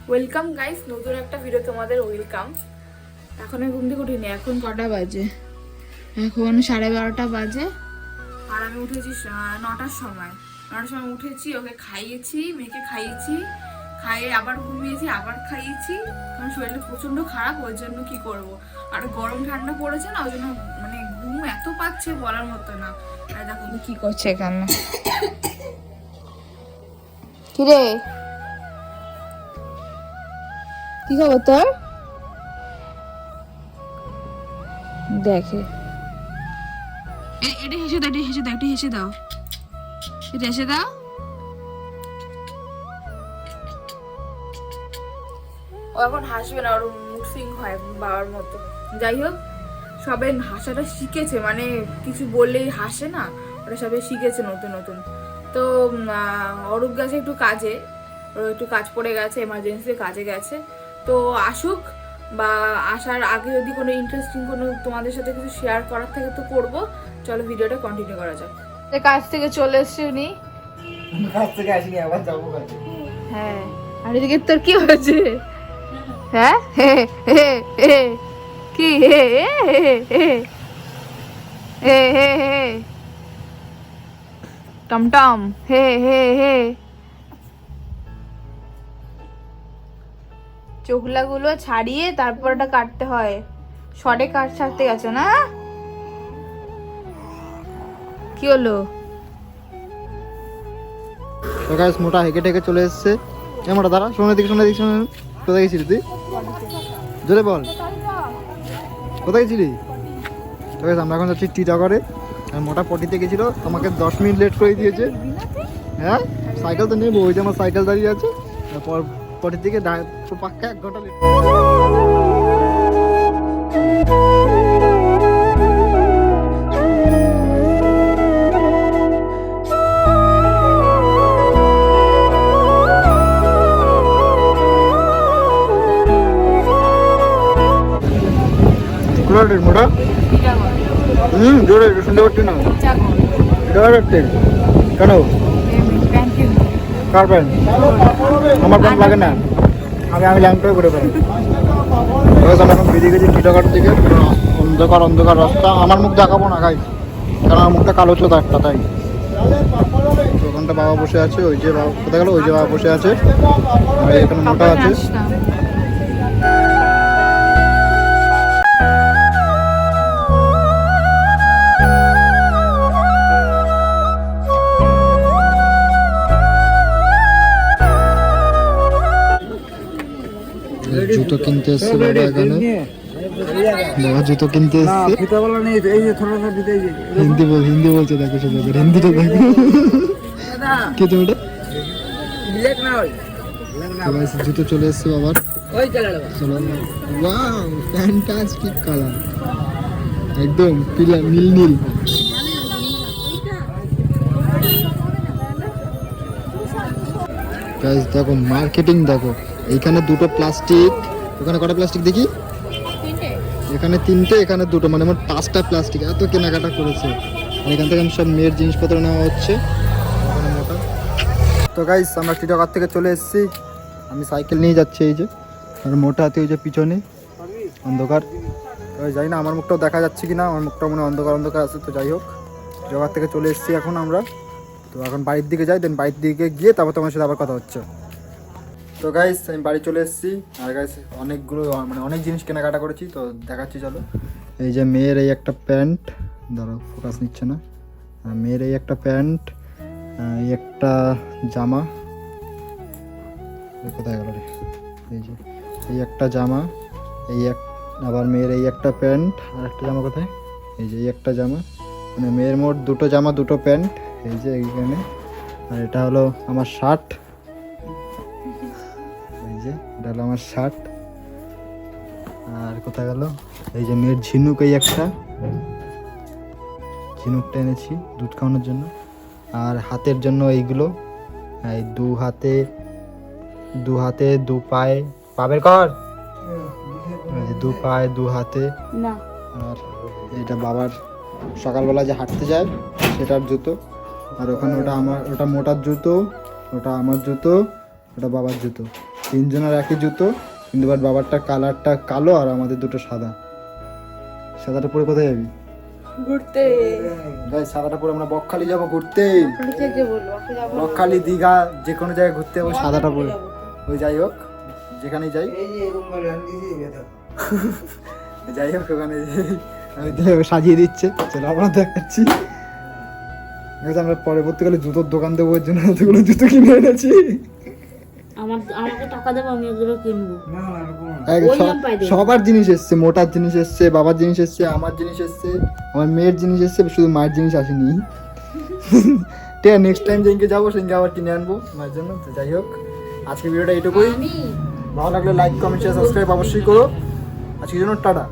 Welcome guys, নতুন একটা video তোমাদের ওয়েলকাম। এখন আমি ঘুম থেকে উঠিনি, এখন কটা বাজে? এখন 12:30 বাজে। আর আমি উঠেছি 9টার সময়। 9টার সময় উঠেছি, ওকে খাইয়েছি, মেয়েকে খাইয়েছি, খাইয়ে আবার ঘুমিয়েছি, আবার খাইয়েছি। কারণ শরীরটা প্রচন্ড খারাপ, ওই জন্য কি করব। আর গরম ঠান্ডা পড়েছে না, ওই জন্য মানে ঘুম এত পাচ্ছে বলার মতো না। আর দেখো কি করছে এখানে। কিরে, কি খবর তোর? দেখে এটা হেসে দাও, এটা হেসে দাও, এটা হেসে দাও, এটা হেসে দাও। ও এখন হাসবে না, ওর মুড সুইং হয় বাবার মতো। যাই হোক, সবাই হাসাটা শিখেছে, মানে কিছু বললেই হাসে না, ওরা সবাই শিখেছে নতুন নতুন। তো অরূপ গেছে একটু কাজে, ওর একটু কাজ পড়ে গেছে, এমার্জেন্সি কাজে গেছে। তো আসুক, বা আসার আগে যদি কোনো ইন্টারেস্টিং কোনো তোমাদের সাথে কিছু শেয়ার করার থেকে তো করবো। চলো ভিডিওটা কন্টিনিউ করা যাক। কাজ থেকে চলে এসছি উনি। কাজ থেকে আসিনি, আবার যাবো কাজে। হ্যাঁ, আর এদিকে তোর কি হয়েছে? হ্যাঁ কি হে টমটম হে হে হে। চোখলাগুলো ছাড়িয়ে তারপর ওটা কাটতে হয়। শর্টে কাট ছাড়তে গেছো না? কি হলো? তো গাইস, মোটা হেঁকে টেকে চলে এসছে। এ মোটা দাঁড়া, শোনে দিকে শোনে দিকে শোনে। কোথায় গেছিলি তুই? জোরে বল, কোথায় গেছিলি? তো গাইস, আমরা এখন যাচ্ছি টিটাগড়ে। আর মোটা পটিতে গেছিল, আমাকে 10 মিনিট লেট করে দিয়েছে। হ্যাঁ, সাইকেল তো নেবো, ওই যে আমার সাইকেল দাঁড়িয়ে আছে। তারপর পটির থেকে পাক্কা 1 ঘন্টা লেট। মোটা জোরে শুনতে পাচ্ছি না। কেন? কার প্যান্ট? আমার প্যান্ট লাগে না, আমি ল্যাংটাই করে পারি। আমরা এখন বেরিয়ে গেছি টিটাগড় থেকে। অন্ধকার অন্ধকার রাস্তা, আমার মুখ দেখাবো না গাইস, কারণ আমার মুখটা কালো চোদা একটা, তাই। ওখানটা বাবা বসে আছে, ওই যে বাবা কোথায় গেল, ওই যে বাবা বসে আছে, আর এখানে মোটা আছে। জুতো কিনতে এসছে বাবা এখানে। বাবা জুতো কিনতে এসছে। হিন্দি বলছে, দেখো সবাই হিন্দিটা দেখো। কে তুমি? জুতো চলে এসছে বাবার। ওয়াও, ফ্যান্টাস্টিক কালার, একদম পিলা নীল নীল। গাইস দেখো, মার্কেটিং দেখো। এইখানে 2টো প্লাস্টিক, ওখানে কটা প্লাস্টিক দেখি? এখানে 3টে, এখানে 2টো, মানে মোট 5টা প্লাস্টিক। এত কেনাকাটা করেছে। এখান থেকে সব মেয়ের জিনিসপত্র নেওয়া হচ্ছে। মোটা তো গাইস, আমরা টিটাগড় থেকে চলে এসেছি। আমি সাইকেল নিয়ে যাচ্ছি, এই যে। আর মোটা হাতে ওই যে পিছনে অন্ধকার। তো জানি না আমার মুখটাও দেখা যাচ্ছে কিনা, আমার মুখটা মনে অন্ধকার অন্ধকার আছে। তো যাই হোক, টিটাগড় থেকে চলে এসেছি এখন আমরা। তো এখন বাড়ির দিকে যাই, দেন বাড়ির দিকে গিয়ে তারপর তোমার সাথে আবার কথা হচ্ছে। তো গাইস, আমি বাড়ি চলে এসেছি। আর গাইস, অনেকগুলো মানে অনেক জিনিস কেনাকাটা করেছি, তো দেখাচ্ছি চলো। এই যে মেয়ের এই একটা প্যান্ট, দাঁড়াও ফোকাস নিচ্ছে না। মেয়ের এই একটা প্যান্ট, এই একটা জামা, কোথায় গেল রে? এই যে এই একটা জামা, আবার মেয়ের এই একটা প্যান্ট, আর একটা জামা কোথায়? এই যে এই একটা জামা, মানে মেয়ের মোট 2টো জামা 2টো প্যান্ট, এই যে এইখানে। আর এটা হলো আমার শার্ট, এটা হলো আমার শার্ট। আর কোথায় গেল? এই যে মেয়ের ঝিনুক, এই একটা ঝিনুকটা এনেছি দুধ খাওয়ানোর জন্য। আর হাতের জন্য এইগুলো, এই 2 হাতে 2 পায়ে, পাবের কর, 2 পায়ে 2 হাতে না। আর এটা বাবার সকালবেলা যে হাঁটতে যায় সেটার জুতো। আর ওখানে ওটা আমার, ওটা মোটার জুতো, ওটা আমার জুতো, ওটা বাবার জুতো। তিনজনের একই জুতো, কিন্তু এবার বাবারটা কালারটা কালো আর আমাদের দুটো সাদা। সাদাটা পরে কোথায় যাবি? ঘুরতে। গাইস সাদাটা পরে আমরা বকখালি যাবো ঘুরতে। কে বলবো? বকখালি, দীঘা, যে কোনো জায়গায় ঘুরতে যাবো সাদাটা পরে। ওই যাই হোক, যেখানেই যাই, যাই হোক ওখানে আমি সাজিয়ে দিচ্ছে। চলো আমরা দেখাচ্ছি। আমরা পরবর্তীকালে জুতোর দোকান দেবো, এর জন্য এতগুলো জুতো কিনে এনেছি। আমাকে টাকা দেবো, আমি এগুলো কিনবো। সবার জিনিস এসছে, মোটার জিনিস এসছে, বাবার জিনিস এসছে, আমার জিনিস এসছে, আমার মেয়ের জিনিস এসছে, শুধু মায়ের জিনিস আসেনি। ঠিক আছে, নেক্সট টাইম যেদিনকে যাবো সেদিনকে আবার কিনে আনবো মায়ের জন্য। তো যাই হোক, আজকে ভিডিওটা এইটুকুই। ভালো লাগলে লাইক, কমেন্ট, শেয়ার, সাবস্ক্রাইব অবশ্যই করো। আজকের জন্য টাটা।